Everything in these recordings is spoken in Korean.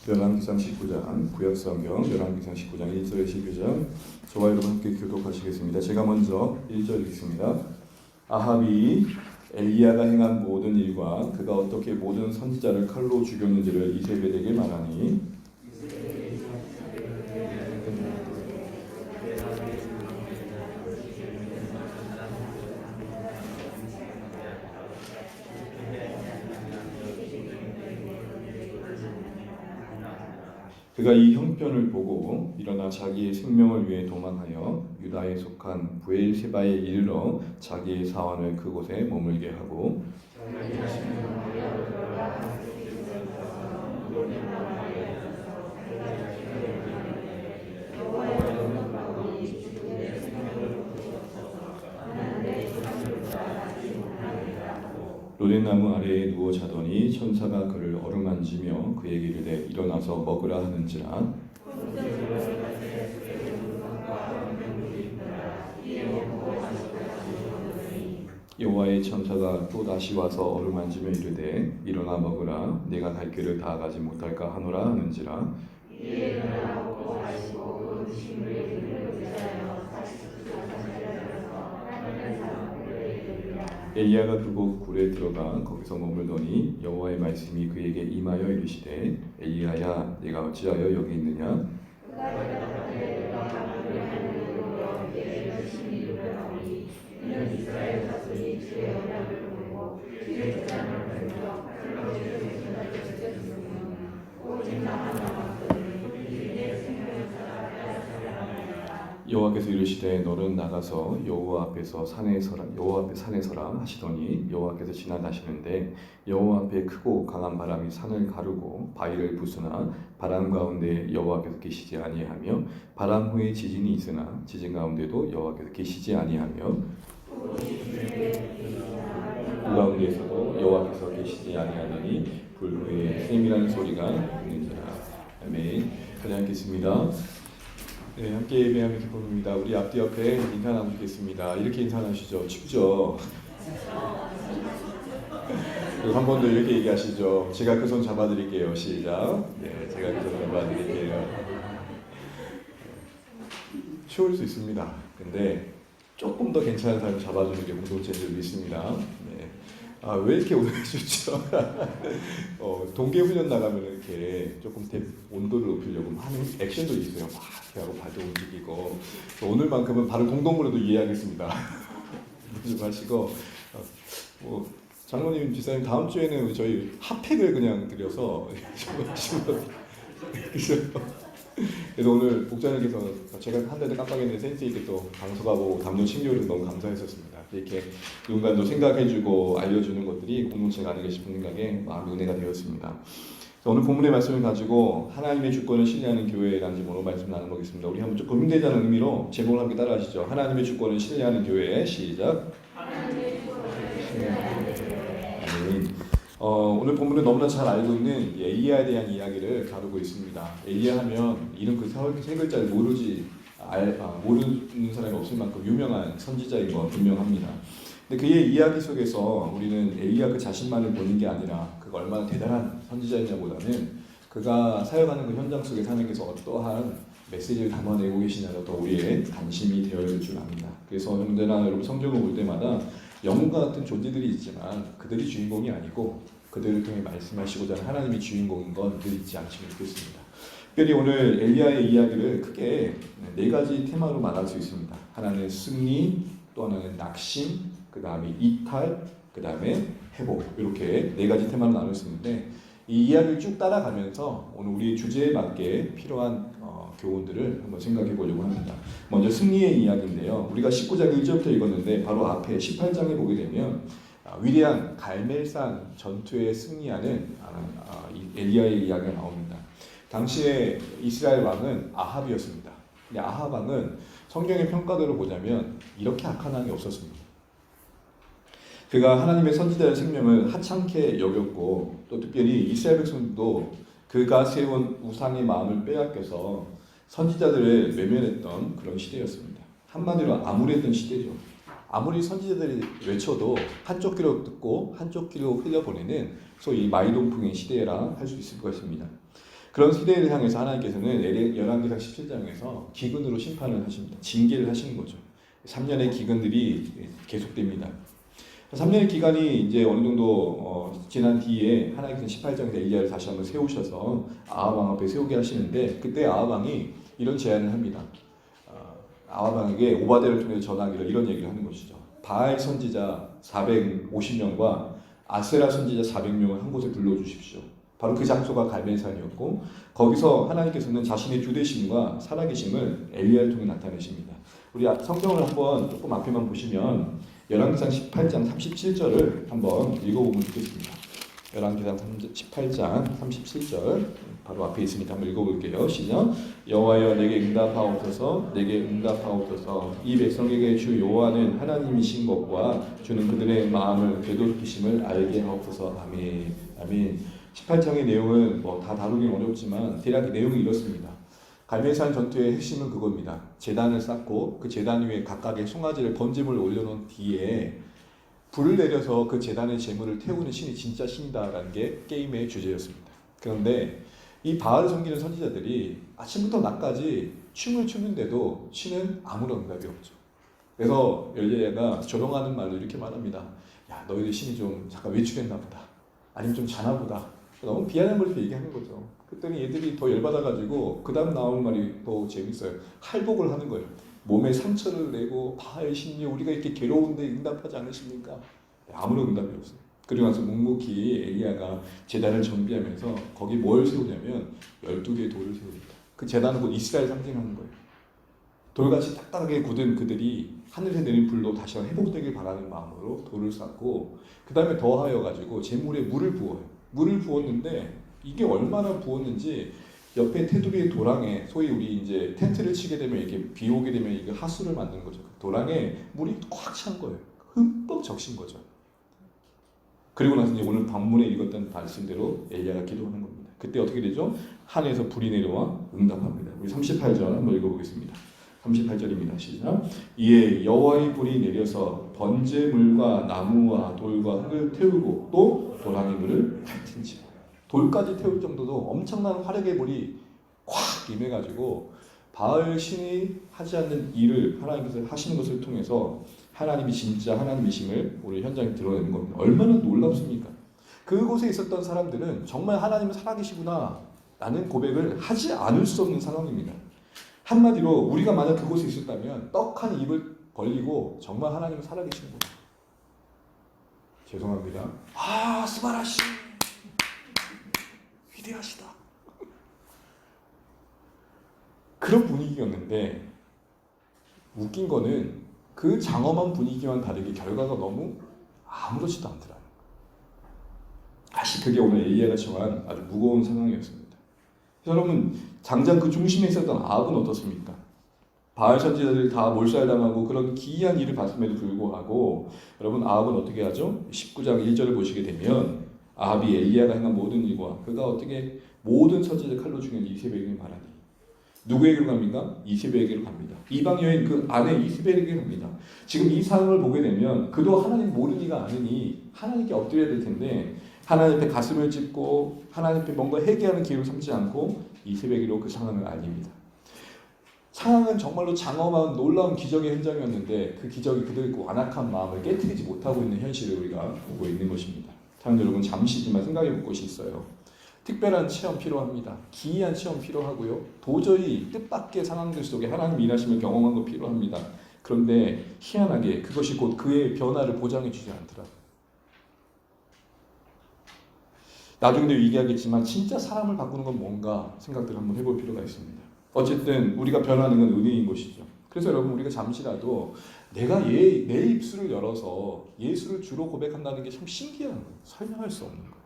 열왕기상 19장 구약성경 열왕기상 19장 1절에 12장 저와 여러분 함께 교독하시겠습니다. 제가 먼저 1절 읽겠습니다. 아합이 엘리야가 행한 모든 일과 그가 어떻게 모든 선지자를 칼로 죽였는지를 이세벨에게 말하니 그가 이 형편을 보고 일어나 자기의 생명을 위해 도망하여 유다에 속한 브엘세바에 이르러 자기의 사원을 그곳에 머물게 하고 로뎀나무 아래에 누워 자더니 천사가 그를 어루만지며 그에게 이르되 일어나서 먹으라 하는지라 여호와의 천사가 또 다시 와서 어루만지며 이르되 일어나 먹으라 내가 갈 길을 다 가지 못할까 하노라 하는지라 엘리야가 그곳 굴에 들어가 거기서 머물더니 여호와의 말씀이 그에게 임하여 이르시되 엘리야야 네가 어찌하여 여기 있느냐 여호와께서 이르시되 너는 나가서 여호와 앞에 산에 서라 하시더니 여호와께서 지나가시는데 여호와 앞에 크고 강한 바람이 산을 가르고 바위를 부수나 바람 가운데 여호와께서 계시지 아니하며 바람 후에 지진이 있으나 지진 가운데도 여호와께서 계시지 아니하며 그 가운데에서도 여호와께서 계시지 아니하더니 불 후에 세밀한 소리가 있는지라. 아멘. 하나 읽겠습니다. 네, 함께 예배하며 기쁨입니다. 우리 앞뒤 옆에 인사 나누겠습니다. 이렇게 인사 나누시죠. 춥죠? 그리고 한 번 더 이렇게 얘기하시죠. 제가 그 손 잡아드릴게요. 시작. 네, 제가 그 손 잡아드릴게요. 추울 수 있습니다. 근데 조금 더 괜찮은 사람을 잡아주는 게 공동체들도 있습니다. 네. 아, 왜 이렇게 오늘 춥죠? 동계훈련 나가면 이렇게 조금 온도를 높이려고 하는 액션도 있어요. 막 이렇게 하고 발도 움직이고. 오늘만큼은 바로 동동으로도 이해하겠습니다. 좀 하시고, 장로님, 지사님 다음 주에는 저희 핫팩을 그냥 드려서 그래서 오늘 목자님께서 제가 한 달에 깜빡했는데 센스 있게 또 강서가고 담론 신교를 너무 감사했었습니다. 이렇게 누군가 또 생각해주고 알려주는 것들이 공동체가 아닌가 싶은 생각에 마음이 은혜가 되었습니다. 오늘 본문의 말씀을 가지고 하나님의 주권을 신뢰하는 교회라는 제목으로 말씀 나눠보겠습니다. 우리 한번 조금 힘들다는 의미로 제목을 함께 따라하시죠. 하나님의 주권을 신뢰하는 교회. 시작. 오늘 본문은 너무나 잘 알고 있는 엘리야에 대한 이야기를 다루고 있습니다. 엘리야 하면 이름 그 세 글자를 모르는 사람이 없을 만큼 유명한 선지자인 건 분명합니다. 근데 그의 이야기 속에서 우리는 엘리야 그 자신만을 보는 게 아니라 그가 얼마나 대단한 선지자이냐보다는 그가 사역하는 그 현장 속에 하나님께서 어떠한 메시지를 담아내고 계시냐가 더 우리의 관심이 되어야 될 줄 압니다. 그래서 언제나 여러분 성경을 볼 때마다 영웅과 같은 존재들이 있지만 그들이 주인공이 아니고 그들을 통해 말씀하시고자 하는 하나님이 주인공인 건 늘 잊지 않으시면 좋겠습니다. 특별히 오늘 엘리야의 이야기를 크게 네 가지 테마로 말할 수 있습니다. 하나는 승리, 또 하나는 낙심, 그 다음에 이탈, 그 다음에 회복, 이렇게 네 가지 테마로 나눌 수 있는데 이 이야기를 쭉 따라가면서 오늘 우리의 주제에 맞게 필요한 교훈들을 한번 생각해 보려고 합니다. 먼저 승리의 이야기인데요. 우리가 19장 1절부터 읽었는데 바로 앞에 18장에 보게 되면 위대한 갈멜산 전투에 승리하는 엘리야의 이야기가 나옵니다. 당시에 이스라엘 왕은 아합이었습니다. 근데 아합 왕은 성경의 평가대로 보자면 이렇게 악한 왕이 없었습니다. 그가 하나님의 선지자의 생명을 하찮게 여겼고 또 특별히 이스라엘 백성도 그가 세운 우상의 마음을 빼앗겨서 선지자들을 외면했던 그런 시대였습니다. 한마디로 암울했던 시대죠. 아무리 선지자들이 외쳐도 한쪽 귀로 듣고 한쪽 귀로 흘려보내는 소위 마이동풍의 시대라 할 수 있을 것입니다. 그런 시대를 향해서 하나님께서는 열왕기상 17장에서 기근으로 심판을 하십니다. 징계를 하시는 거죠. 3년의 기근들이 계속됩니다. 3년의 기간이 이제 어느 정도 지난 뒤에 하나님께서 18장에서 엘리야를 다시 한번 세우셔서 아합 왕 앞에 세우게 하시는데, 그때 아합 왕이 이런 제안을 합니다. 아합 왕에게 오바댜를 통해서 전하기를 이런 얘기를 하는 것이죠. 바알 선지자 450명과 아세라 선지자 400명을 한 곳에 불러주십시오. 바로 그 장소가 갈멜산이었고, 거기서 하나님께서는 자신의 주되심과 살아계심을 엘리야를 통해 나타내십니다. 우리 성경을 한번 조금 앞에만 보시면 열왕기상 18장 37절을 한번 읽어보면 좋겠습니다. 열왕기상 18장 37절 바로 앞에 있으니까 한번 읽어볼게요. 시작. 여호와여 내게 응답하옵소서, 내게 응답하옵소서. 이 백성에게 주 여호와는 하나님이신 것과 주는 그들의 마음을 되돌이키심을 알게 하옵소서. 아멘. 아멘. 18장의 내용은 뭐 다 다루긴 어렵지만 대략 내용이 이렇습니다. 갈멜산 전투의 핵심은 그겁니다. 제단을 쌓고 그 제단 위에 각각의 송아지를 번제물을 올려놓은 뒤에 불을 내려서 그 제단의 제물을 태우는 신이 진짜 신이다라는 게 게임의 주제였습니다. 그런데 이 바알을 섬기는 선지자들이 아침부터 낮까지 춤을 추는데도 신은 아무런 응답이 없죠. 그래서 엘리야가 조롱하는 말로 이렇게 말합니다. 야, 너희들 신이 좀 잠깐 외출했나 보다. 아니면 좀 자나 보다. 너무 비하는 걸 얘기하는 거죠. 그랬더니 얘들이 더 열받아가지고 그 다음 나오는 말이 더 재밌어요. 할복을 하는 거예요. 몸에 상처를 내고 바알 신이 우리가 이렇게 괴로운데 응답하지 않으십니까? 아무런 응답이 없어요. 그리고 나서 묵묵히 엘리야가 제단을 정비하면서 거기 뭘 세우냐면 12개의 돌을 세웁니다. 그 제단은 곧 이스라엘 상징하는 거예요. 돌같이 딱딱하게 굳은 그들이 하늘에 내린 불로 다시 회복되길 바라는 마음으로 돌을 쌓고, 그 다음에 더하여 가지고 제물에 물을 부어요. 물을 부었는데 이게 얼마나 부었는지 옆에 테두리의 도랑에, 소위 우리 이제 텐트를 치게 되면 이렇게 비 오게 되면 이게 하수를 만드는 거죠. 도랑에 물이 꽉 찬 거예요. 흠뻑 적신 거죠. 그리고 나서 이제 오늘 본문에 읽었던 말씀대로 엘리야가 기도하는 겁니다. 그때 어떻게 되죠? 하늘에서 불이 내려와 응답합니다. 우리 38절 한번 읽어보겠습니다. 38절입니다. 시작. 이에 여호와의 불이 내려서 번제물과 나무와 돌과 흙을 태우고 또 도랑의 물을 핥은지라. 돌까지 태울 정도도 엄청난 화력의 불이 확 임해가지고 바알 신이 하지 않는 일을 하나님께서 하시는 것을 통해서 하나님이 진짜 하나님이심을 우리 현장에 드러내는 겁니다. 얼마나 놀랍습니까? 그곳에 있었던 사람들은 정말 하나님은 살아계시구나 라는 고백을 하지 않을 수 없는 상황입니다. 한마디로 우리가 만약 그곳에 있었다면 떡한 입을 벌리고 정말 하나님은 살아계시는 거예요. 죄송합니다. 아, 스바라시 위대하시다. 그런 분위기였는데 웃긴 거는 그 장엄한 분위기와는 다르게 결과가 너무 아무렇지도 않더라고요. 사실 그게 오늘 엘리야가 처한 아주 무거운 상황이었습니다. 여러분, 장장 그 중심에 있었던 아합은 어떻습니까? 바알 선지자들이 다 몰살당하고 그런 기이한 일을 봤음에도 불구하고 여러분, 아합은 어떻게 하죠? 19장 1절을 보시게 되면 아합이 엘리야가 행한 모든 일과 그가 어떻게 모든 선지자들 칼로 죽인 이세벨에게 말하니 누구에게로 갑니까? 이세벨에게로 갑니다. 이방 여인 그 아내 이세벨에게로 갑니다. 지금 이 상황을 보게 되면 그도 하나님 모르니가 아느니 하나님께 엎드려야 될 텐데 하나님 앞에 가슴을 찢고 하나님 앞에 뭔가 회개하는 기회를 삼지 않고 이세벨에게로 그 상황을 알립니다. 상황은 정말로 장엄한 놀라운 기적의 현장이었는데 그 기적이 그들의 완악한 마음을 깨트리지 못하고 있는 현실을 우리가 보고 있는 것입니다. 사랑하는 여러분, 잠시지만 생각해 볼 것이 있어요. 특별한 체험 필요합니다. 기이한 체험 필요하고요. 도저히 뜻밖의 상황들 속에 하나님 일하심을 경험한 거 필요합니다. 그런데 희한하게 그것이 곧 그의 변화를 보장해 주지 않더라고요. 나중에도 얘기하겠지만 진짜 사람을 바꾸는 건 뭔가 생각들을 한번 해볼 필요가 있습니다. 어쨌든 우리가 변하는 건 은혜인 것이죠. 그래서 여러분, 우리가 잠시라도 내가 내 입술을 열어서 예수를 주로 고백한다는 게 참 신기한 거예요. 설명할 수 없는 거예요.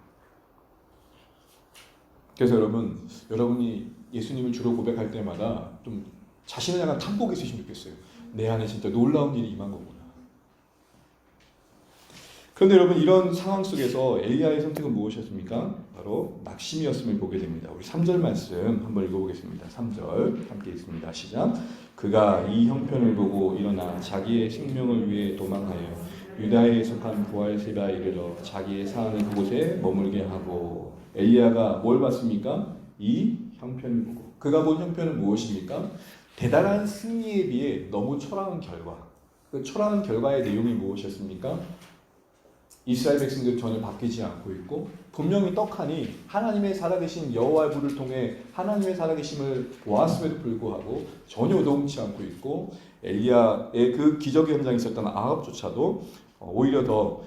그래서 여러분이 예수님을 주로 고백할 때마다 좀 자신을 향한 탐복이 있으시면 좋겠어요. 내 안에 진짜 놀라운 일이 임한 거구나. 그런데 여러분, 이런 상황 속에서 엘리야의 선택은 무엇이었습니까? 바로 낙심이었음을 보게 됩니다. 우리 3절 말씀 한번 읽어보겠습니다. 3절 함께 읽습니다. 시작. 그가 이 형편을 보고 일어나 자기의 생명을 위해 도망하여 유다에 속한 부할세바에 이르러 자기의 사안을 그곳에 머물게 하고. 엘리야가 뭘 봤습니까? 이 형편을 보고 그가 본 형편은 무엇입니까? 대단한 승리에 비해 너무 초라한 결과. 그 초라한 결과의 내용이 무엇이었습니까? 이스라엘 백성들 전혀 바뀌지 않고 있고 분명히 떡하니 하나님의 살아계신 여호와의 불을 통해 하나님의 살아계심을 보았음에도 불구하고 전혀 의도치 않고 있고 엘리야의 그 기적의 현장에 있었던 아합조차도 오히려 더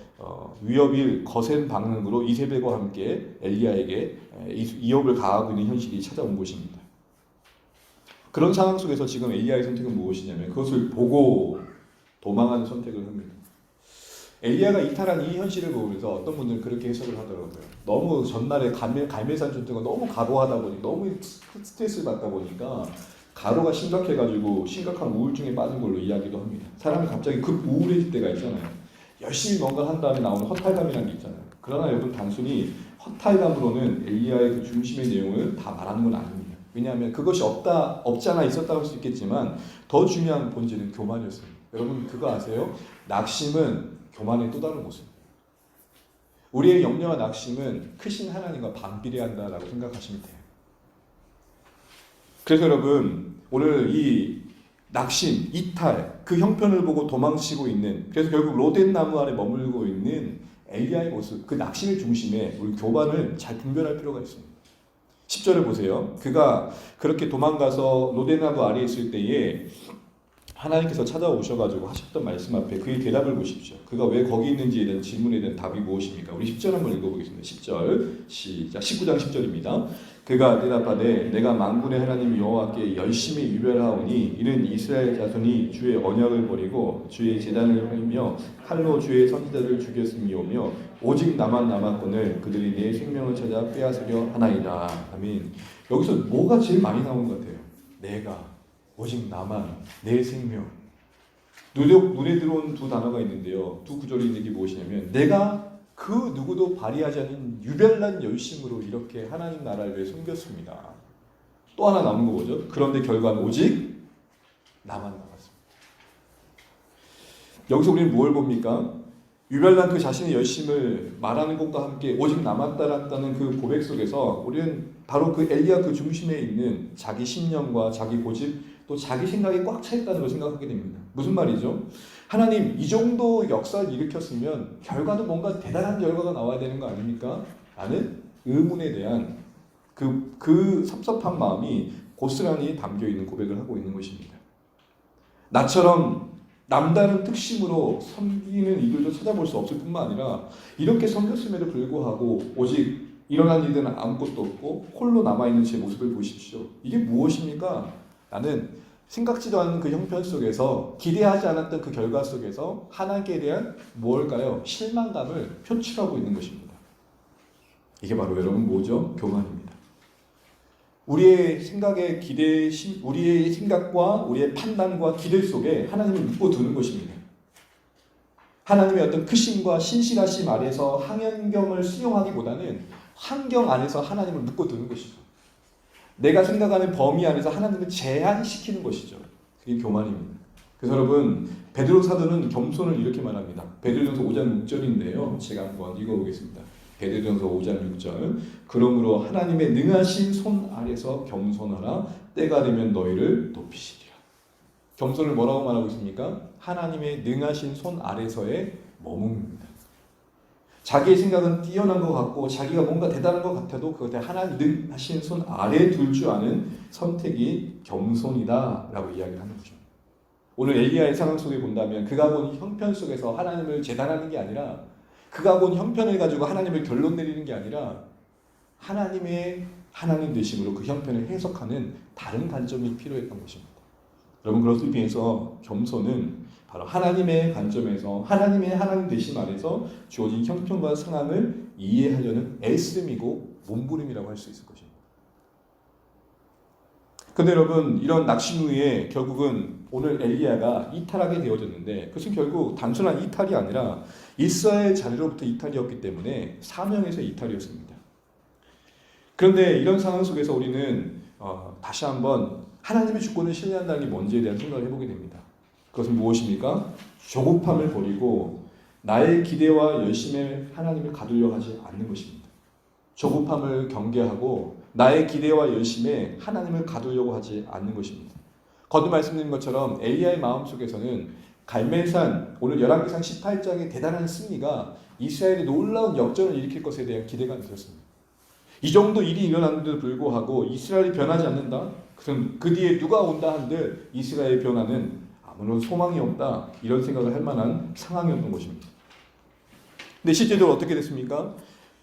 위협일 거센 방응으로 이세벨과 함께 엘리야에게 위협을 가하고 있는 현실이 찾아온 것입니다. 그런 상황 속에서 지금 엘리야의 선택은 무엇이냐면 그것을 보고 도망하는 선택을 합니다. 엘리야가 이탈한 이 현실을 보면서 어떤 분들은 그렇게 해석을 하더라고요. 너무 전날에 갈멜산 전투가 너무 가고하다 보니 너무 스트레스를 받다 보니까 가로가 심각해가지고 심각한 우울증에 빠진 걸로 이야기도 합니다. 사람이 갑자기 급 우울해질 때가 있잖아요. 열심히 뭔가 한 다음에 나오는 허탈감이라는 게 있잖아요. 그러나 여러분 단순히 허탈감으로는 엘리야의 그 중심의 내용을 다 말하는 건 아닙니다. 왜냐하면 그것이 없지 않아 있었다고 할 수 있겠지만 더 중요한 본질은 교만이었습니다. 여러분 그거 아세요? 낙심은 교만의 또 다른 모습. 우리의 염려와 낙심은 크신 하나님과 반비례한다라고 생각하시면 돼요. 그래서 여러분 오늘 이 낙심, 이탈, 그 형편을 보고 도망치고 있는 그래서 결국 로덴 나무 아래 머물고 있는 엘리야의 모습, 그 낙심의 중심에 우리 교만을 잘 분별할 필요가 있습니다. 10절을 보세요. 그가 그렇게 도망가서 로덴 나무 아래에 있을 때에 하나님께서 찾아오셔가지고 하셨던 말씀 앞에 그의 대답을 보십시오. 그가 왜 거기 있는지에 대한 질문에 대한 답이 무엇입니까? 우리 10절 한번 읽어보겠습니다. 10절 시작. 19장 10절입니다. 그가 대답하되 내가 만군의 하나님 여호와께 열심히 유별하오니 이는 이스라엘 자손이 주의 언약을 버리고 주의 제단을 버리며 칼로 주의 선지자를 죽였음이오며 오직 나만 남았거늘 그들이 내 생명을 찾아 빼앗으려 하나이다. 아멘. 여기서 뭐가 제일 많이 나온 것 같아요? 내가 오직 나만, 내 생명. 눈에 들어온 두 단어가 있는데요. 두 구절이 있는 게 무엇이냐면 내가 그 누구도 발휘하지 않은 유별난 열심으로 이렇게 하나님 나라를 위해 섬겼습니다. 또 하나 남은 거 뭐죠? 그런데 결과는 오직 나만 남았습니다. 여기서 우리는 뭘 봅니까? 유별난 그 자신의 열심을 말하는 것과 함께 오직 남았다라는 그 고백 속에서 우리는 바로 그 엘리야 그 중심에 있는 자기 신념과 자기 고집 또 자기 생각이 꽉 차 있다는 걸 생각하게 됩니다. 무슨 말이죠? 하나님 이 정도 역사를 일으켰으면 결과도 뭔가 대단한 결과가 나와야 되는 거 아닙니까? 라는 의문에 대한 그 섭섭한 마음이 고스란히 담겨있는 고백을 하고 있는 것입니다. 나처럼 남다른 특심으로 섬기는 이들도 찾아볼 수 없을 뿐만 아니라 이렇게 섬겼음에도 불구하고 오직 일어난 일들은 아무것도 없고 홀로 남아있는 제 모습을 보십시오. 이게 무엇입니까? 나는 생각지도 않은 그 형편 속에서 기대하지 않았던 그 결과 속에서 하나님께 대한 무엇일까요? 실망감을 표출하고 있는 것입니다. 이게 바로 여러분 뭐죠? 교만입니다. 우리의 생각의 우리의 생각과 우리의 판단과 기대 속에 하나님을 묶어두는 것입니다. 하나님의 어떤 크심과 신실하심 아래서 환경을 수용하기보다는 환경 안에서 하나님을 묶어두는 것이죠. 내가 생각하는 범위 안에서 하나님을 제한시키는 것이죠. 그게 교만입니다. 그래서 여러분 베드로 사도는 겸손을 이렇게 말합니다. 베드로전서 5장 6절인데요. 제가 한번 읽어보겠습니다. 베드로전서 5장 6절 그러므로 하나님의 능하신 손 아래서 겸손하라 때가 되면 너희를 높이시리라. 겸손을 뭐라고 말하고 있습니까? 하나님의 능하신 손 아래서의 머뭅니다. 자기의 생각은 뛰어난 것 같고 자기가 뭔가 대단한 것 같아도 그것에 하나님 하신 손 아래에 둘 줄 아는 선택이 겸손이다 라고 이야기를 하는 거죠. 오늘 엘리야의 상황 속에 본다면 그가 본 형편 속에서 하나님을 재단하는 게 아니라 그가 본 형편을 가지고 하나님을 결론 내리는 게 아니라 하나님의 하나님 되심으로 그 형편을 해석하는 다른 관점이 필요했던 것입니다. 여러분 그것을 비해서 겸손은 바로 하나님의 관점에서 하나님의 하나님 되심 안에서 주어진 형편과 상황을 이해하려는 애씀이고 몸부림이라고 할 수 있을 것입니다. 그런데 여러분 이런 낙심 후에 결국은 오늘 엘리야가 이탈하게 되어졌는데 그것은 결국 단순한 이탈이 아니라 이스라엘 자리로부터 이탈이었기 때문에 사명에서 이탈이었습니다. 그런데 이런 상황 속에서 우리는 다시 한번 하나님의 주권을 신뢰한다는 게 뭔지에 대한 생각을 해보게 됩니다. 그것은 무엇입니까? 조급함을 버리고 나의 기대와 열심에 하나님을 가두려 하지 않는 것입니다. 조급함을 경계하고 나의 기대와 열심에 하나님을 가두려고 하지 않는 것입니다. 거듭 말씀드린 것처럼 엘리야의 마음속에서는 갈멜산 오늘 열왕기상 18장의 대단한 승리가 이스라엘이 놀라운 역전을 일으킬 것에 대한 기대가 있었습니다. 이 정도 일이 일어났는데도 불구하고 이스라엘이 변하지 않는다? 그럼 그 뒤에 누가 온다 한들 이스라엘의 변화는 아무런 소망이 없다, 이런 생각을 할 만한 상황이었던 것입니다. 근데 실제로 어떻게 됐습니까?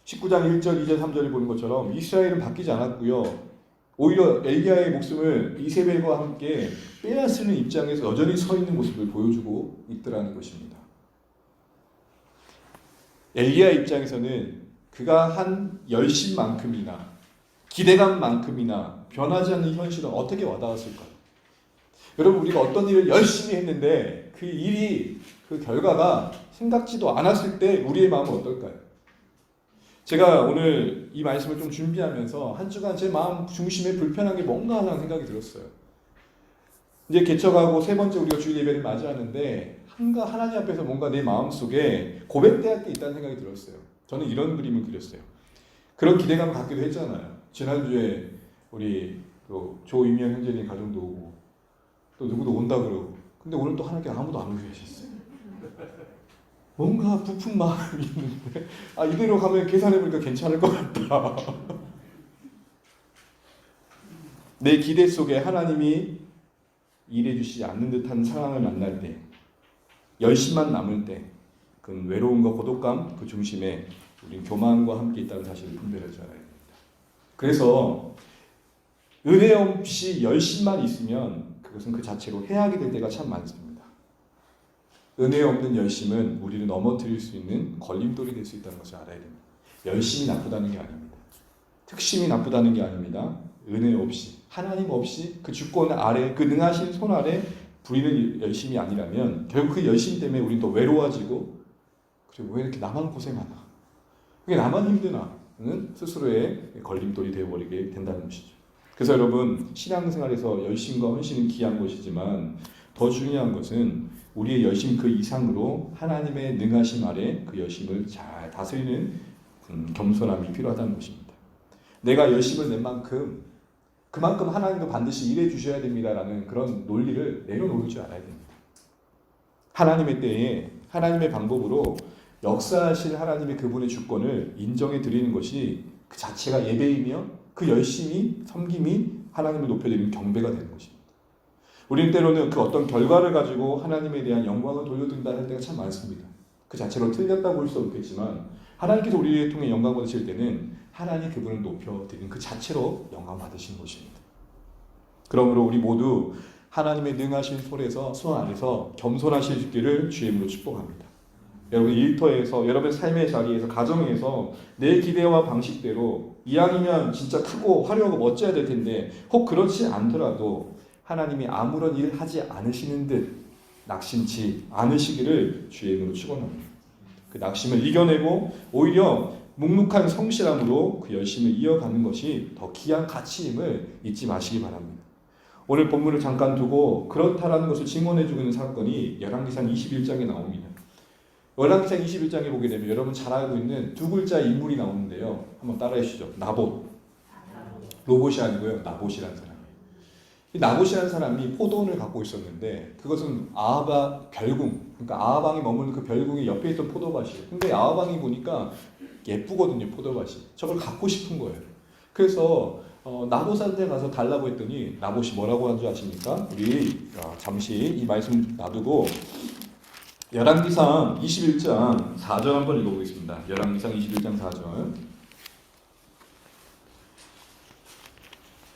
19장 1절, 2절, 3절을 보는 것처럼 이스라엘은 바뀌지 않았고요. 오히려 엘리야의 목숨을 이세벨과 함께 빼앗는 입장에서 여전히 서 있는 모습을 보여주고 있더라는 것입니다. 엘리야 입장에서는 그가 한 열심만큼이나 기대감만큼이나 변하지 않는 현실은 어떻게 와닿았을까요? 여러분, 우리가 어떤 일을 열심히 했는데 그 일이, 그 결과가 생각지도 않았을 때 우리의 마음은 어떨까요? 제가 오늘 이 말씀을 좀 준비하면서 한 주간 제 마음 중심에 불편한 게 뭔가 하는 생각이 들었어요. 이제 개척하고 세 번째 우리가 주일 예배를 맞이하는데 하나님 앞에서 뭔가 내 마음속에 고백돼야 게 있다는 생각이 들었어요. 저는 이런 그림을 그렸어요. 그런 기대감을 갖기도 했잖아요. 지난주에 우리 또 조임현 형제님 가정도 오고 또 누구도 온다 그러고, 근데 오늘 또 하나님께 아무도 안 오게 하셨어요. 뭔가 부푼 마음이 있는데 이대로 가면 계산해보니까 괜찮을 것 같다. 내 기대 속에 하나님이 일해주시지 않는 듯한 상황을 만날 때, 열심만 남을 때, 그 외로움과 고독감 그 중심에 우리는 교만과 함께 있다는 사실을 분별해 줘야 됩니다. 그래서 은혜 없이 열심만 있으면 그것은 그 자체로 해악이 될 때가 참 많습니다. 은혜 없는 열심은 우리를 넘어뜨릴 수 있는 걸림돌이 될 수 있다는 것을 알아야 됩니다. 열심이 나쁘다는 게 아닙니다. 특심이 나쁘다는 게 아닙니다. 은혜 없이, 하나님 없이 그 주권 아래, 그 능하신 손 아래 부리는 열심이 아니라면 결국 그 열심 때문에 우리는 또 외로워지고, 그리고 왜 이렇게 나만 고생하나, 왜 나만 힘드나는 스스로의 걸림돌이 되어버리게 된다는 것이죠. 그래서 여러분, 신앙생활에서 열심과 헌신은 귀한 것이지만 더 중요한 것은 우리의 열심 그 이상으로 하나님의 능하심 아래 그 열심을 잘 다스리는 겸손함이 필요하다는 것입니다. 내가 열심을 낸 만큼 그만큼 하나님도 반드시 일해 주셔야 됩니다라는 그런 논리를 내려놓을 줄 알아야 됩니다. 하나님의 때에 하나님의 방법으로 역사하실 하나님의 그분의 주권을 인정해 드리는 것이 그 자체가 예배이며 그 열심이, 섬김이 하나님을 높여드리는 경배가 되는 것입니다. 우리는 때로는 그 어떤 결과를 가지고 하나님에 대한 영광을 돌려드린다 할 때가 참 많습니다. 그 자체로 틀렸다고 볼 수 없겠지만 하나님께서 우리를 통해 영광 받으실 때는 하나님 그분을 높여드리는 그 자체로 영광 받으시는 것입니다. 그러므로 우리 모두 하나님의 능하신 손 안에서 겸손하실 수 있기를 주의 이름으로 축복합니다. 여러분 일터에서, 여러분의 삶의 자리에서, 가정에서 내 기대와 방식대로 이왕이면 진짜 크고 화려하고 멋져야 될 텐데 혹 그렇지 않더라도 하나님이 아무런 일 하지 않으시는 듯 낙심치 않으시기를 주의 이름으로 축원합니다. 그 낙심을 이겨내고 오히려 묵묵한 성실함으로 그 열심을 이어가는 것이 더 귀한 가치임을 잊지 마시기 바랍니다. 오늘 본문을 잠깐 두고 그렇다라는 것을 증언해주고 있는 사건이 열왕기상 21장에 나옵니다. 열왕기상 21장에 보게 되면 여러분 잘 알고 있는 두 글자 인물이 나오는데요. 한번 따라해 주시죠. 나봇. 로봇이 아니고요. 나봇이라는 사람. 이 나봇이라는 사람이 포도원을 갖고 있었는데 그것은 아하바 별궁, 그러니까 아하방이 머무는 그 별궁의 옆에 있던 포도밭이에요. 근데 아하방이 보니까 예쁘거든요, 포도밭이. 저걸 갖고 싶은 거예요. 그래서 나봇한테 가서 달라고 했더니 나봇이 뭐라고 한 줄 아십니까? 우리 잠시 이 말씀 놔두고 열왕기상 21장 4절 한번 읽어보겠습니다. 열왕기상 21장 4절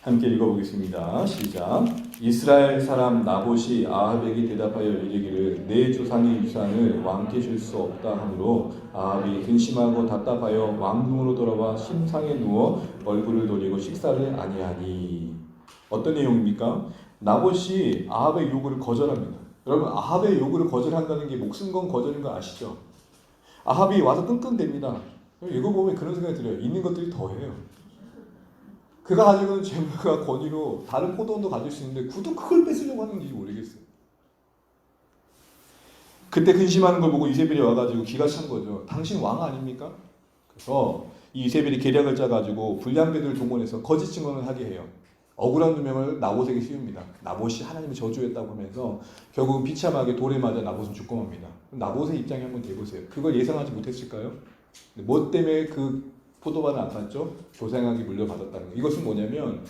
함께 읽어보겠습니다. 시작. 이스라엘 사람 나봇이 아합에게 대답하여 이르기를 내 조상의 유산을 왕께 줄 수 없다 하므로 아합이 근심하고 답답하여 왕궁으로 돌아와 침상에 누워 얼굴을 돌리고 식사를 아니하니. 어떤 내용입니까? 나봇이 아합의 요구를 거절합니다. 여러분, 아합의 요구를 거절한다는 게 목숨 건 거절인 거 아시죠? 아합이 와서 끙끙댑니다. 이거 보면 그런 생각이 들어요. 있는 것들이 더해요. 그가 가지고 있는 재물과 권위로 다른 포도원도 가질 수 있는데 굳이 그걸 뺏으려고 하는 건지 모르겠어요. 그때 근심하는 걸 보고 이세벨이 와가지고 기가 찬 거죠. 당신 왕 아닙니까? 그래서 이 이세벨이 계략을 짜가지고 불량배들을 동원해서 거짓 증언을 하게 해요. 억울한 누명을 나봇에게 씌웁니다. 나봇이 하나님을 저주했다고 하면서 결국은 비참하게 돌에 맞아 나봇은 죽고 맙니다. 나봇의 입장에 한번 대보세요. 그걸 예상하지 못했을까요? 뭐 때문에 그 포도밭을 안 샀죠? 조상에게 물려받았다는 거. 이것은 뭐냐면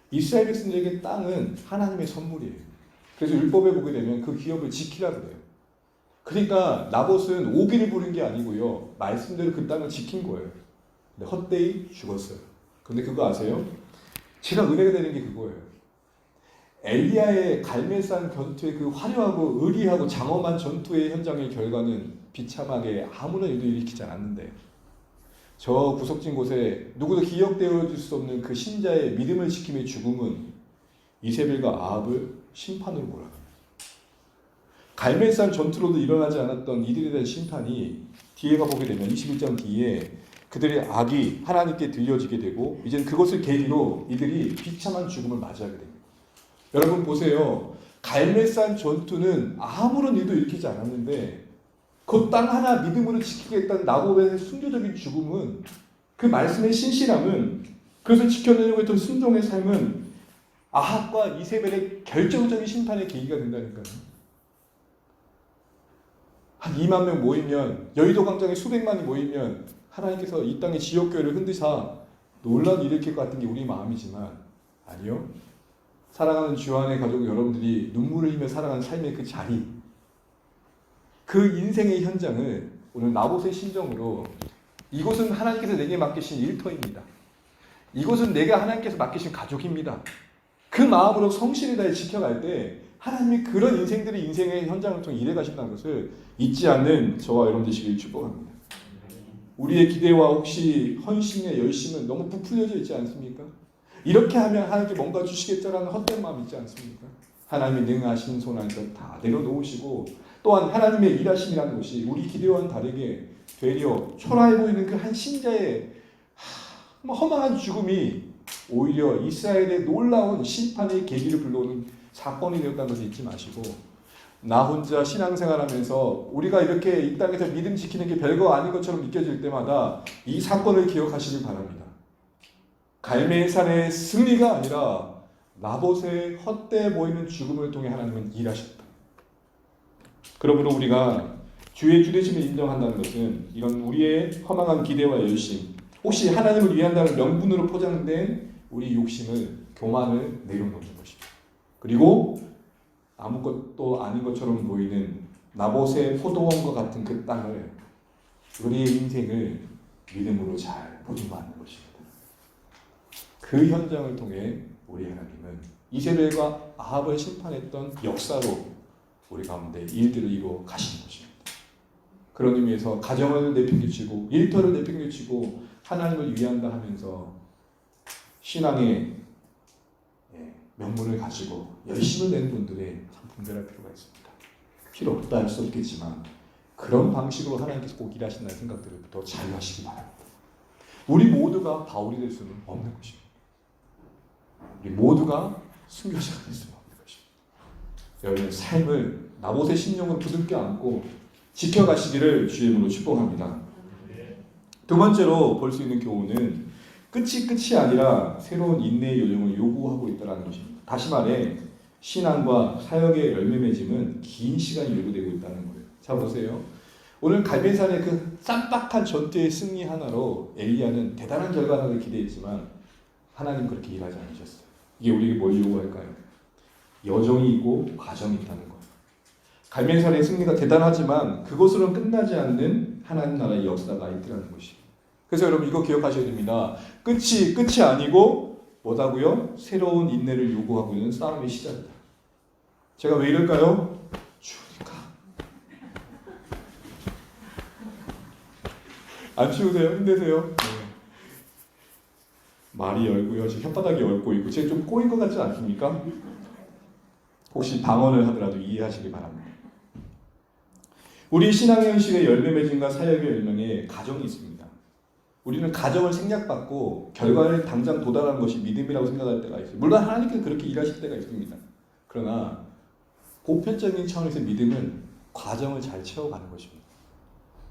이스라엘 백성들에게 땅은 하나님의 선물이에요. 그래서 율법에 보게 되면 그 기업을 지키라 그래요. 그러니까 나봇은 오기를 부린 게 아니고요. 말씀대로 그 땅을 지킨 거예요. 근데 헛되이 죽었어요. 근데 그거 아세요? 제가 은혜가 되는 게 그거예요. 엘리야의 갈멜산 전투의 그 화려하고 의리하고 장엄한 전투의 현장의 결과는 비참하게 아무런 일도 일으키지 않았는데 저 구석진 곳에 누구도 기억되어줄 수 없는 그 신자의 믿음을 지킴의 죽음은 이세벨과 아합을 심판으로 몰아갑니다. 갈멜산 전투로도 일어나지 않았던 이들에 대한 심판이 뒤에 가보게 되면 21장 뒤에 그들의 악이 하나님께 들려지게 되고 이제는 그것을 계기로 이들이 비참한 죽음을 맞이하게 됩니다. 여러분 보세요. 갈멜산 전투는 아무런 일도 일으키지 않았는데 그 땅 하나 믿음으로 지키겠다는 나봇의 순교적인 죽음은 그 말씀의 신실함은 그것을 지켜내려고 했던 순종의 삶은 아합과 이세벨의 결정적인 심판의 계기가 된다니까요. 한 2만 명 모이면 여의도 광장에 수백만이 모이면 하나님께서 이 땅의 지역교회를 흔드사 논란을 일으킬 것 같은 게 우리 마음이지만 아니요. 사랑하는 주안의 가족 여러분들이 눈물을 흘리며 살아가는 삶의 그 자리 그 인생의 현장을 오늘 나봇의 심정으로 이곳은 하나님께서 내게 맡기신 일터입니다. 이곳은 내가 하나님께서 맡기신 가족입니다. 그 마음으로 성실히 다해 지켜갈 때 하나님이 그런 인생들의 인생의 현장을 통해 일해 가신다는 것을 잊지 않는 저와 여러분 되시길 축복합니다. 우리의 기대와 혹시 헌신의 열심은 너무 부풀려져 있지 않습니까? 이렇게 하면 하나님께 뭔가 주시겠다라는 헛된 마음 있지 않습니까? 하나님이 능하신 손 안에서 다 내려놓으시고 또한 하나님의 일하심이라는 것이 우리 기대와는 다르게 되려 초라해 보이는 그 한 신자의 허망한 죽음이 오히려 이스라엘의 놀라운 심판의 계기를 불러오는 사건이 되었다는 것을 잊지 마시고 나 혼자 신앙생활하면서 우리가 이렇게 이 땅에서 믿음 지키는 게 별거 아닌 것처럼 느껴질 때마다 이 사건을 기억하시길 바랍니다. 갈멜산의 승리가 아니라 나봇의 헛되어 보이는 죽음을 통해 하나님은 일하셨다. 그러므로 우리가 주의 주되심을 인정한다는 것은 이런 우리의 허망한 기대와 열심, 혹시 하나님을 위한다는 명분으로 포장된 우리 욕심을, 교만을 내려놓는 것입니다. 그리고 아무것도 아닌 것처럼 보이는 나봇의 포도원과 같은 그 땅을 우리의 인생을 믿음으로 잘 보증받는 것입니다. 그 현장을 통해 우리 하나님은 이세벨과 아합을 심판했던 역사로 우리 가운데 일들을 이루어 가시는 것입니다. 그런 의미에서 가정을 내팽개치고 일터를 내팽개치고 하나님을 위한다 하면서 신앙의 명분을 가지고 열심을 내는 분들의 분별할 필요가 있습니다. 필요 없다 할 수 없겠지만 그런 방식으로 하나님께서 꼭 일하신다는 생각들을 더 자유하시기 바랍니다. 우리 모두가 바울이 될 수는 없는 것입니다. 우리 모두가 순교자가 될 수는 없는 것입니다. 여러분의 삶을 나봇의 심령을 부둥켜 안고 지켜가시기를 주의 이름으로 축복합니다. 두 번째로 볼 수 있는 교훈은 끝이 아니라 새로운 인내의 요령을 요구하고 있다는 것입니다. 다시 말해 신앙과 사역의 열매 맺음은 긴 시간이 요구되고 있다는 거예요. 자 보세요. 오늘 갈멜산의 그 쌈박한 전투의 승리 하나로 엘리야는 대단한 결과를 기대했지만 하나님 그렇게 일하지 않으셨어요. 이게 우리에게 뭘 요구할까요? 여정이 있고 과정이 있다는 거예요. 갈멜산의 승리가 대단하지만 그것으로는 끝나지 않는 하나님 나라의 역사가 있다는 것이에요. 그래서 여러분 이거 기억하셔야 됩니다. 끝이 아니고 뭐다고요? 새로운 인내를 요구하고 있는 싸움의 시작이다. 제가 왜 이럴까요? 추우니까. 안 추우세요? 힘내세요? 네. 말이 얇고요. 지금 혓바닥이 얇고 있고 제가 좀 꼬인 것 같지 않습니까? 혹시 방언을 하더라도 이해하시기 바랍니다. 우리 신앙의 현실의 열매 맺음과 사역의 열명에 가정이 있습니다. 우리는 가정을 생략받고 결과를 당장 도달하는 것이 믿음이라고 생각할 때가 있어요. 물론 하나님께서 그렇게 일하실 때가 있습니다. 그러나 보편적인 차원에서 믿음은 과정을 잘 채워가는 것입니다.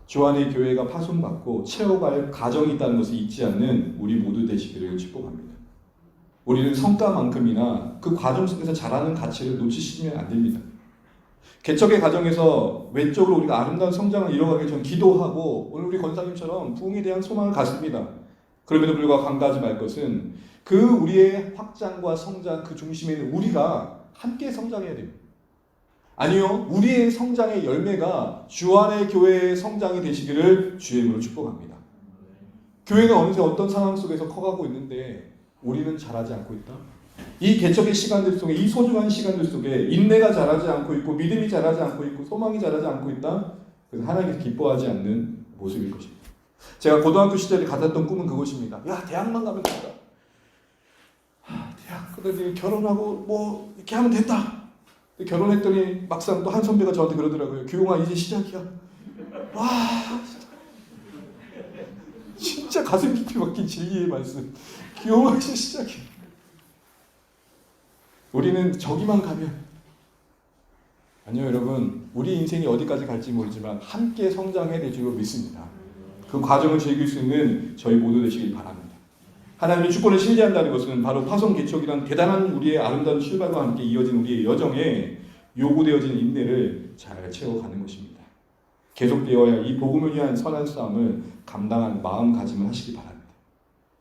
주 안에 교회가 파손받고 채워갈 가정이 있다는 것을 잊지 않는 우리 모두 되시기를 축복합니다. 우리는 성과만큼이나 그 과정 속에서 자라는 가치를 놓치시면 안 됩니다. 개척의 과정에서 외적으로 우리가 아름다운 성장을 이뤄가기 전 기도하고 오늘 우리 권사님처럼 부흥에 대한 소망을 갖습니다. 그럼에도 불구하고 간과하지 말 것은 그 우리의 확장과 성장 그 중심에 있는 우리가 함께 성장해야 됩니다. 아니요, 우리의 성장의 열매가 주 안의 교회의 성장이 되시기를 주의 이름으로 축복합니다. 교회는 어느새 어떤 상황 속에서 커가고 있는데 우리는 자라지 않고 있다. 이 개척의 시간들 속에, 이 소중한 시간들 속에 인내가 자라지 않고 있고 믿음이 자라지 않고 있고 소망이 자라지 않고 있다. 그래서 하나님께서 기뻐하지 않는 모습일 것입니다. 제가 고등학교 시절에 가졌던 꿈은 그것입니다. 야, 대학만 가면 된다. 대학 그래도 결혼하고 뭐 이렇게 하면 된다. 결혼했더니 막상 또 한 선배가 저한테 그러더라고요. 규용아, 이제 시작이야. 와, 진짜 가슴 깊이 박힌 진리의 말씀. 규용아, 이제 시작이야. 우리는 저기만 가면, 아니요 여러분, 우리 인생이 어디까지 갈지 모르지만 함께 성장해야 될 줄로 믿습니다. 그 과정을 즐길 수 있는 저희 모두 되시길 바랍니다. 하나님의 주권을 신뢰한다는 것은 바로 파송 개척이란 대단한 우리의 아름다운 출발과 함께 이어진 우리의 여정에 요구되어진 인내를 잘 채워가는 것입니다. 계속되어야 이 복음을 위한 선한 싸움을 감당한 마음가짐을 하시기 바랍니다.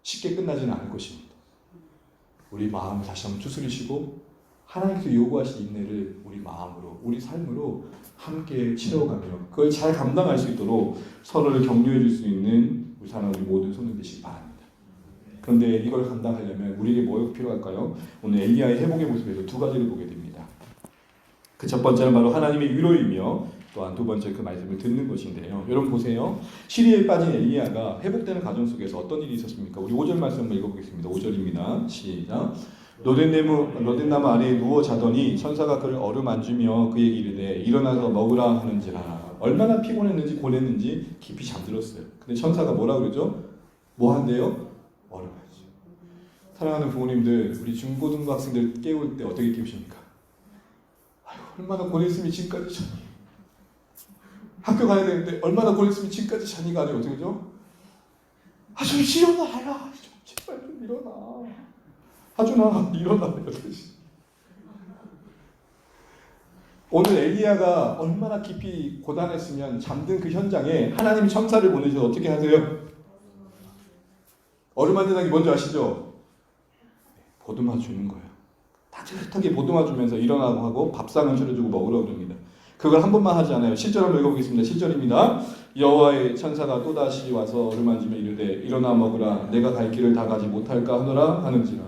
쉽게 끝나지는 않을 것입니다. 우리 마음을 다시 한번 추스리시고 하나님께서 요구하신 인내를 우리 마음으로, 우리 삶으로 함께 채워가며 그걸 잘 감당할 수 있도록 서로를 격려해 줄 수 있는 우리 사랑하는 모든 손님 되시기 바랍니다. 그런데 이걸 감당하려면 우리에게 뭐가 필요할까요? 오늘 엘리야의 회복의 모습에서 두 가지를 보게 됩니다. 그 첫 번째는 바로 하나님의 위로이며 또한 두 번째 그 말씀을 듣는 것인데요. 여러분 보세요. 시리에 빠진 엘리야가 회복되는 과정 속에서 어떤 일이 있었습니까? 우리 5절 말씀 한번 읽어보겠습니다. 5절입니다. 시작. 로덴나무 아래에 누워 자더니 천사가 그를 어루만지며 그에게 이르되 일어나서 먹으라 하는지라. 얼마나 피곤했는지 고냈는지 깊이 잠들었어요. 근데 천사가 뭐라 그러죠? 뭐 한대요? 어루만지. 사랑하는 부모님들, 우리 중고등부 학생들 깨울 때 어떻게 깨우십니까? 아유, 얼마나 고냈으면 지금까지 자니. 학교 가야 되는데 얼마나 고냈으면 지금까지 자니가 아니고 어떻게 그죠? 아, 좀 일어나라. 좀 제발 좀 일어나. 하준아, 일어나. 오늘 엘리야가 얼마나 깊이 고단했으면 잠든 그 현장에 하나님이 천사를 보내셔서 어떻게 하세요? 어루만지는 게 뭔지 아시죠? 보듬어 주는 거예요. 따뜻하게 보듬어 주면서 일어나고 하고 밥상을 차려주고 먹으라고 그럽니다. 그걸 한 번만 하지 않아요. 7절 한번 읽어보겠습니다. 7절입니다. 여호와의 천사가 또다시 와서 어루만지며 이르되 일어나 먹으라. 내가 갈 길을 다 가지 못할까 하노라 하는지라.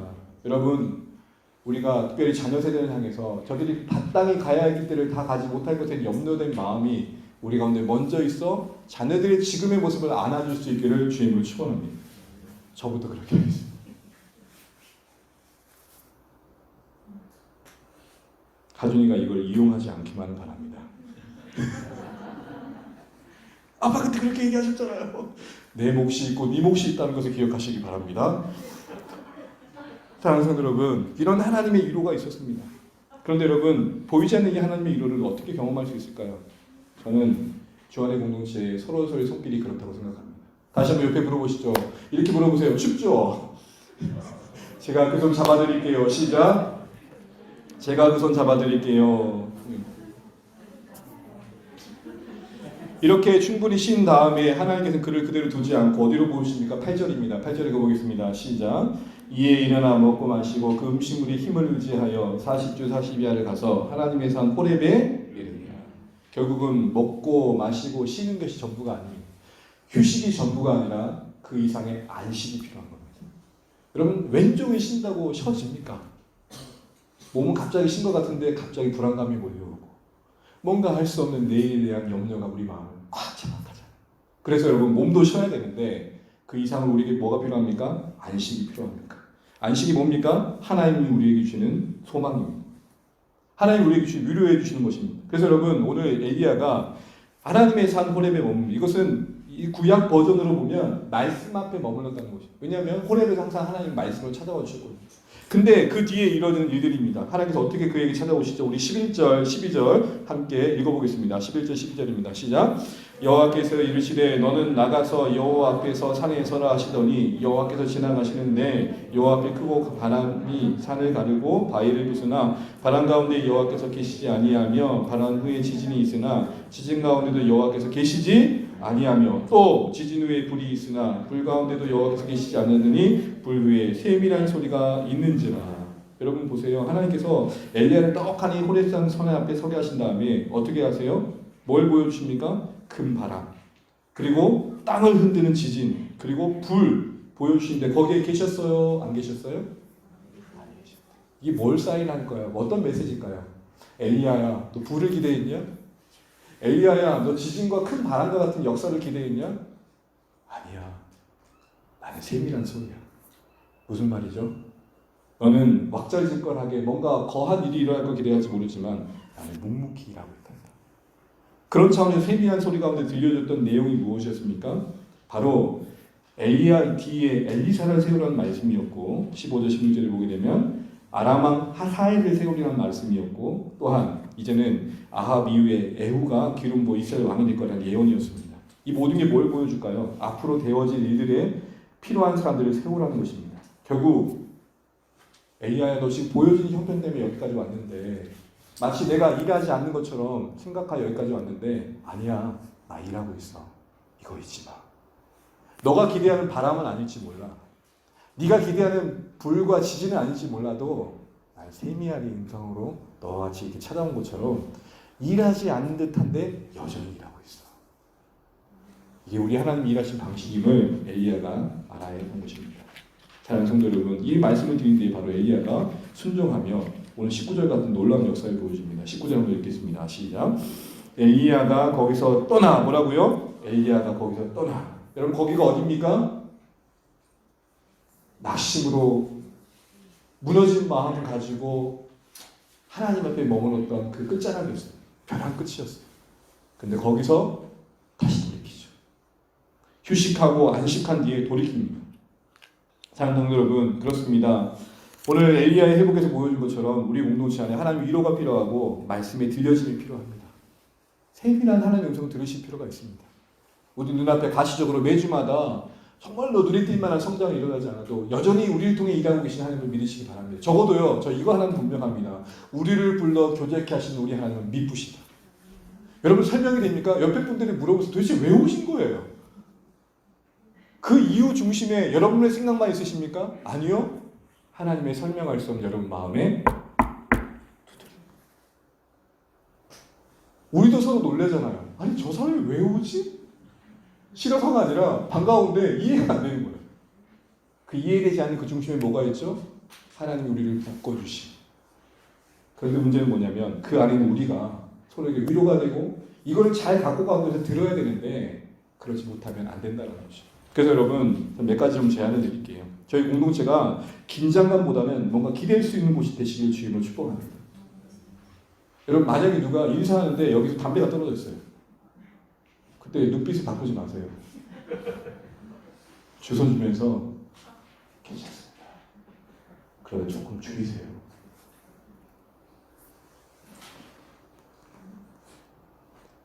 여러분, 우리가 특별히 자녀 세대를 향해서 저들이 마땅히 가야 할 길들을 다 가지 못할 것에 염려된 마음이 우리 가운데 먼저 있어 자녀들의 지금의 모습을 안아줄 수 있기를 주님으로 축원합니다. 저부터 그렇게 하겠습니다. 하준이가 이걸 이용하지 않기만을 바랍니다. 아빠 그때 그렇게 얘기하셨잖아요. 내 몫이 있고 네 몫이 있다는 것을 기억하시기 바랍니다. 사랑하는 성도 여러분, 이런 하나님의 위로가 있었습니다. 그런데 여러분, 보이지 않는 이 하나님의 위로를 어떻게 경험할 수 있을까요? 저는 주안의 공동체의 서로서로의 손길이 그렇다고 생각합니다. 다시 한번 옆에 물어보시죠. 이렇게 물어보세요. 춥죠? 제가 그 손 잡아드릴게요. 시작. 제가 그 손 잡아드릴게요. 이렇게 충분히 쉰 다음에 하나님께서 그를 그대로 두지 않고 어디로 보십니까? 8절입니다. 8절 읽어보겠습니다. 시작. 이에 일어나 먹고 마시고 그 음식물의 힘을 의지하여 40주 40야를 가서 하나님의 산 호렙에 이르니라. 결국은 먹고 마시고 쉬는 것이 전부가 아닙니다. 휴식이 전부가 아니라 그 이상의 안식이 필요한 겁니다. 여러분, 왼쪽에 쉰다고 쉬어집니까? 몸은 갑자기 쉰 것 같은데 갑자기 불안감이 몰려오고 뭔가 할 수 없는 내일에 대한 염려가 우리 마음을 꽉 장악하잖아요. 그래서 여러분, 몸도 쉬어야 되는데 그 이상으로 우리에게 뭐가 필요합니까? 안식이 필요합니까? 안식이 뭡니까? 하나님이 우리에게 주시는 소망입니다. 하나님이 우리에게 위로해 주시는 것입니다. 그래서 여러분, 오늘 엘리야가 하나님의 산 호렙에 머문, 이것은 이 구약 버전으로 보면 말씀 앞에 머물렀다는 것입니다. 왜냐하면 호렙에서 항상 하나님 말씀을 찾아와 주셨거든요. 근데 그 뒤에 이뤄지는 일들입니다. 하나님께서 어떻게 그에게 찾아오시죠? 우리 11절, 12절 함께 읽어보겠습니다. 11절, 12절입니다. 시작. 여호와께서 이르시되 너는 나가서 여호와 앞에서 산에 서라 하시더니 여호와께서 지나가시는데 여호와 앞에 크고 바람이 산을 가르고 바위를 부수나 바람 가운데 여호와께서 계시지 아니하며 바람 후에 지진이 있으나 지진 가운데도 여호와께서 계시지 아니하며 또 지진 후에 불이 있으나 불 가운데도 여호와께서 계시지 않으니 불 후에 샘이라는 소리가 있는지라. 여러분 보세요. 하나님께서 엘리야를 떡하니 호렙산 선 앞에 서게 하신 다음에 어떻게 하세요? 뭘 보여주십니까? 큰 바람, 그리고 땅을 흔드는 지진, 그리고 불 보여주시는데 거기에 계셨어요? 안 계셨어요? 안 계셨어요. 이게 뭘 사인하는 거예요? 어떤 메시지일까요? 엘리야야, 너 불을 기대했냐? 엘리야야, 너 지진과 큰 바람과 같은 역사를 기대했냐? 아니야. 나는 샘이란 소리야. 무슨 말이죠? 너는 왁자지껄하게 뭔가 거한 일이 일어날 거 기대할지 모르지만 나는 묵묵히 일하고 있다. 그런 차원에서 세미한 소리 가운데 들려줬던 내용이 무엇이었습니까? 바로 엘리야 뒤에 엘리사를 세우라는 말씀이었고 15절 16절을 보게 되면 아람왕 하사엘을 세우라는 말씀이었고 또한 이제는 아합 이후에 에후가 기름 이스라엘 왕이 될 거라는 예언이었습니다. 이 모든 게 뭘 보여줄까요? 앞으로 되어질 일들에 필요한 사람들을 세우라는 것입니다. 결국 엘리야야 너 지금 보여지는 형편 때문에 여기까지 왔는데 마치 내가 일하지 않는 것처럼 생각하여 여기까지 왔는데 아니야, 나 일하고 있어. 이거 잊지 마. 너가 기대하는 바람은 아닐지 몰라. 네가 기대하는 불과 지진은 아닐지 몰라도 난 세미하게 음성으로 너와 같이 이렇게 찾아온 것처럼 일하지 않는 듯한데 여전히 일하고 있어. 이게 우리 하나님 일하신 방식임을 엘리야가 알아야 하는 것입니다. 사랑하는 성도 여러분, 이 말씀을 드린 뒤에 바로 엘리야가 순종하며 오늘 19절 같은 놀라운 역사를 보여줍니다. 19절 한번 읽겠습니다. 시작. 엘리야가 거기서 떠나. 뭐라고요? 엘리야가 거기서 떠나. 여러분 거기가 어디입니까? 낙심으로 무너진 마음을 가지고 하나님 앞에 머물렀던 그 끝자락이었어요. 벼랑 끝이었어요. 근데 거기서 다시 돌이키죠. 휴식하고 안식한 뒤에 돌이킵니다. 사랑하는 성도 여러분, 그렇습니다. 오늘 엘리야의 회복에서 보여준 것처럼 우리 공동체 안에 하나님의 위로가 필요하고 말씀의 들려짐이 필요합니다. 세밀한 하나님의 음성을 들으실 필요가 있습니다. 우리 눈앞에 가시적으로 매주마다 정말로 눈에 띌 만한 성장이 일어나지 않아도 여전히 우리를 통해 일하고 계신 하나님을 믿으시기 바랍니다. 적어도요, 저 이거 하나는 분명합니다. 우리를 불러 교제케 하시는 우리 하나님은 미쁘시다. 여러분 설명이 됩니까? 옆에 분들이 물어보면서 도대체 왜 오신 거예요? 그 이유 중심에 여러분의 생각만 있으십니까? 아니요. 하나님의 설명할 수 없는 여러분 마음에 우리도 서로 놀라잖아요. 아니 저 사람이 왜 오지? 싫어서가 아니라 반가운데 이해가 안 되는 거예요. 그 이해되지 않는 그 중심에 뭐가 있죠? 하나님이 우리를 묶어주시. 그런데 문제는 뭐냐면 그 안에 있는 우리가 서로에게 위로가 되고 이거를 잘 갖고 가면서 들어야 되는데 그렇지 못하면 안 된다는 거죠. 그래서 여러분 몇 가지 좀 제안을 드릴게요. 저희 공동체가 긴장감보다는 뭔가 기댈 수 있는 곳이 되시길 주임을 축복합니다. 여러분 만약에 누가 인사하는데 여기서 담배가 떨어져 있어요. 그때 눈빛을 바꾸지 마세요. 주선 주면서 괜찮습니다. 그러다 조금 줄이세요.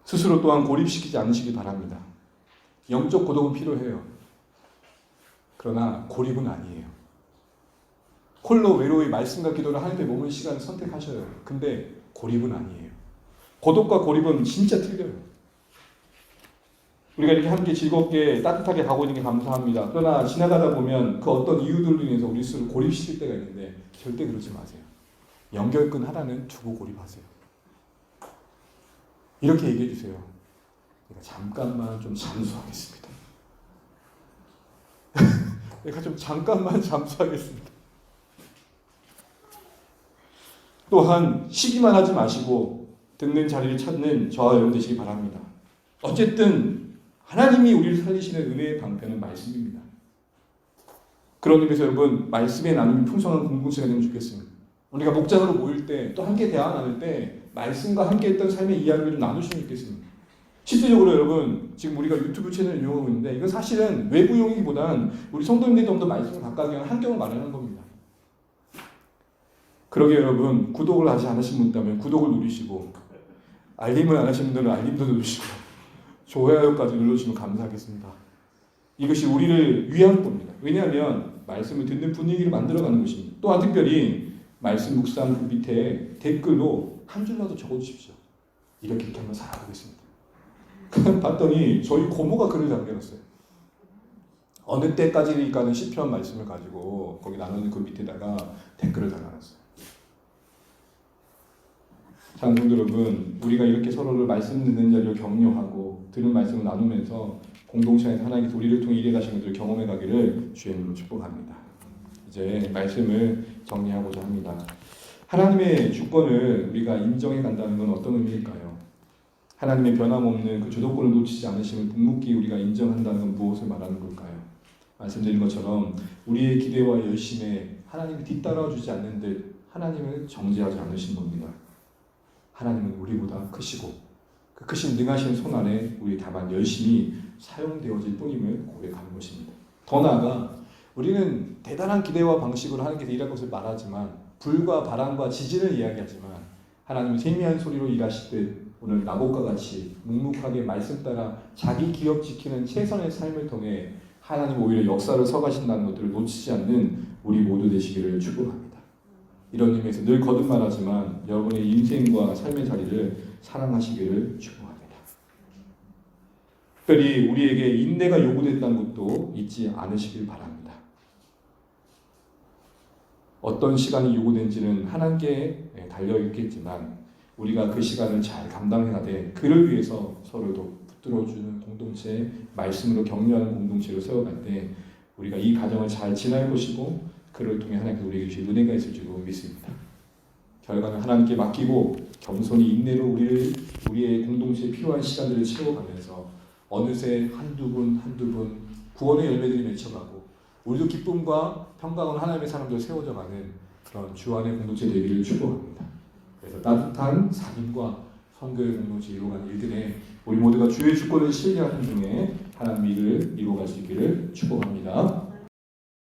스스로 또한 고립시키지 않으시기 바랍니다. 영적 고독은 필요해요. 그러나 고립은 아니에요. 홀로 외로이 말씀과 기도를 하나님께 머무는 시간을 선택하셔요. 근데 고립은 아니에요. 고독과 고립은 진짜 틀려요. 우리가 이렇게 함께 즐겁게 따뜻하게 가고 있는 게 감사합니다. 그러나 지나가다 보면 그 어떤 이유들로 인해서 우리 스스로 고립시킬 때가 있는데 절대 그러지 마세요. 연결끈 하나는 두고 고립하세요. 이렇게 얘기해 주세요. 내가 잠깐만 좀 잠수하겠습니다. 내가 좀 잠깐만 잠수하겠습니다. 또한 쉬기만 하지 마시고 듣는 자리를 찾는 저와 여러분 되시기 바랍니다. 어쨌든 하나님이 우리를 살리시는 은혜의 방편은 말씀입니다. 그런 의미에서 여러분 말씀의 나눔이 풍성한 공동체가 되면 좋겠습니다. 우리가 목장으로 모일 때 또 함께 대화 나눌 때 말씀과 함께 했던 삶의 이야기를 좀 나누시면 좋겠습니다. 실질적으로 여러분 지금 우리가 유튜브 채널을 이용하고 있는데 이건 사실은 외부용이기보다는 우리 성도님들이 좀 더 말씀을 가까이 하는 환경을 마련하는 겁니다. 그러게 여러분, 구독을 하지 않으신 분 있다면 구독을 누르시고, 알림을 안 하신 분들은 알림도 누르시고, 좋아요까지 눌러주시면 감사하겠습니다. 이것이 우리를 위한 겁니다. 왜냐하면 말씀을 듣는 분위기를 만들어가는 것입니다. 또한 특별히 말씀 묵상 그 밑에 댓글로 한 줄라도 적어주십시오. 이렇게 한번 살아보겠습니다. 봤더니 저희 고모가 글을 남겨놨어요. 어느 때까지니까는 시편 말씀을 가지고 거기 나누는 그 밑에다가 댓글을 달아놨어요. 장성도 여러분, 우리가 이렇게 서로를 말씀 듣는 자리로 격려하고 들은 말씀을 나누면서 공동체 안에서 하나님께서 우리를 통해 일해 가신 것들을 경험해 가기를 주의 이름으로 축복합니다. 이제 말씀을 정리하고자 합니다. 하나님의 주권을 우리가 인정해 간다는 건 어떤 의미일까요? 하나님의 변함없는 그 주도권을 놓치지 않으심을 묵묵히 우리가 인정한다는 건 무엇을 말하는 걸까요? 말씀드린 것처럼 우리의 기대와 열심에 하나님이 뒤따라 주지 않는 듯 하나님을 정죄하지 않으신 겁니다. 하나님은 우리보다 크시고 그 크신 능하신 손 아래 우리 다만 열심히 사용되어질 뿐임을 고백하는 것입니다. 더 나아가 우리는 대단한 기대와 방식으로 하나님께서 일할 것을 말하지만 불과 바람과 지진을 이야기하지만 하나님은 세미한 소리로 일하실 때 오늘 나봇과 같이 묵묵하게 말씀 따라 자기 기업 지키는 최선의 삶을 통해 하나님 오히려 역사를 서가신다는 것들을 놓치지 않는 우리 모두 되시기를 축복합니다. 이런 의미에서 늘 거듭말하지만 여러분의 인생과 삶의 자리를 사랑하시기를 축복합니다. 특별히 우리에게 인내가 요구된다는 것도 잊지 않으시길 바랍니다. 어떤 시간이 요구된지는 하나님께 달려있겠지만 우리가 그 시간을 잘 감당해가되 그를 위해서 서로도 붙들어주는 공동체, 말씀으로 격려하는 공동체로 세워갈 때 우리가 이 과정을 잘 지날 것이고 그를 통해 하나님께서 우리에게 주신 은혜가 있을 줄 믿습니다. 결과는 하나님께 맡기고 겸손히 인내로 우리의 공동체에 필요한 시간들을 채워가면서 어느새 한두 분 구원의 열매들이 맺혀가고 우리도 기쁨과 평강을 하나님의 사람들 세워져가는 그런 주안의 공동체 되기를 축복합니다. 그래서 따뜻한 사귐과 선교의 공동체 이루어가는 일들에 우리 모두가 주의 주권을 신뢰하는 중에 하나님의 일을 이루어갈 수 있기를 축복합니다.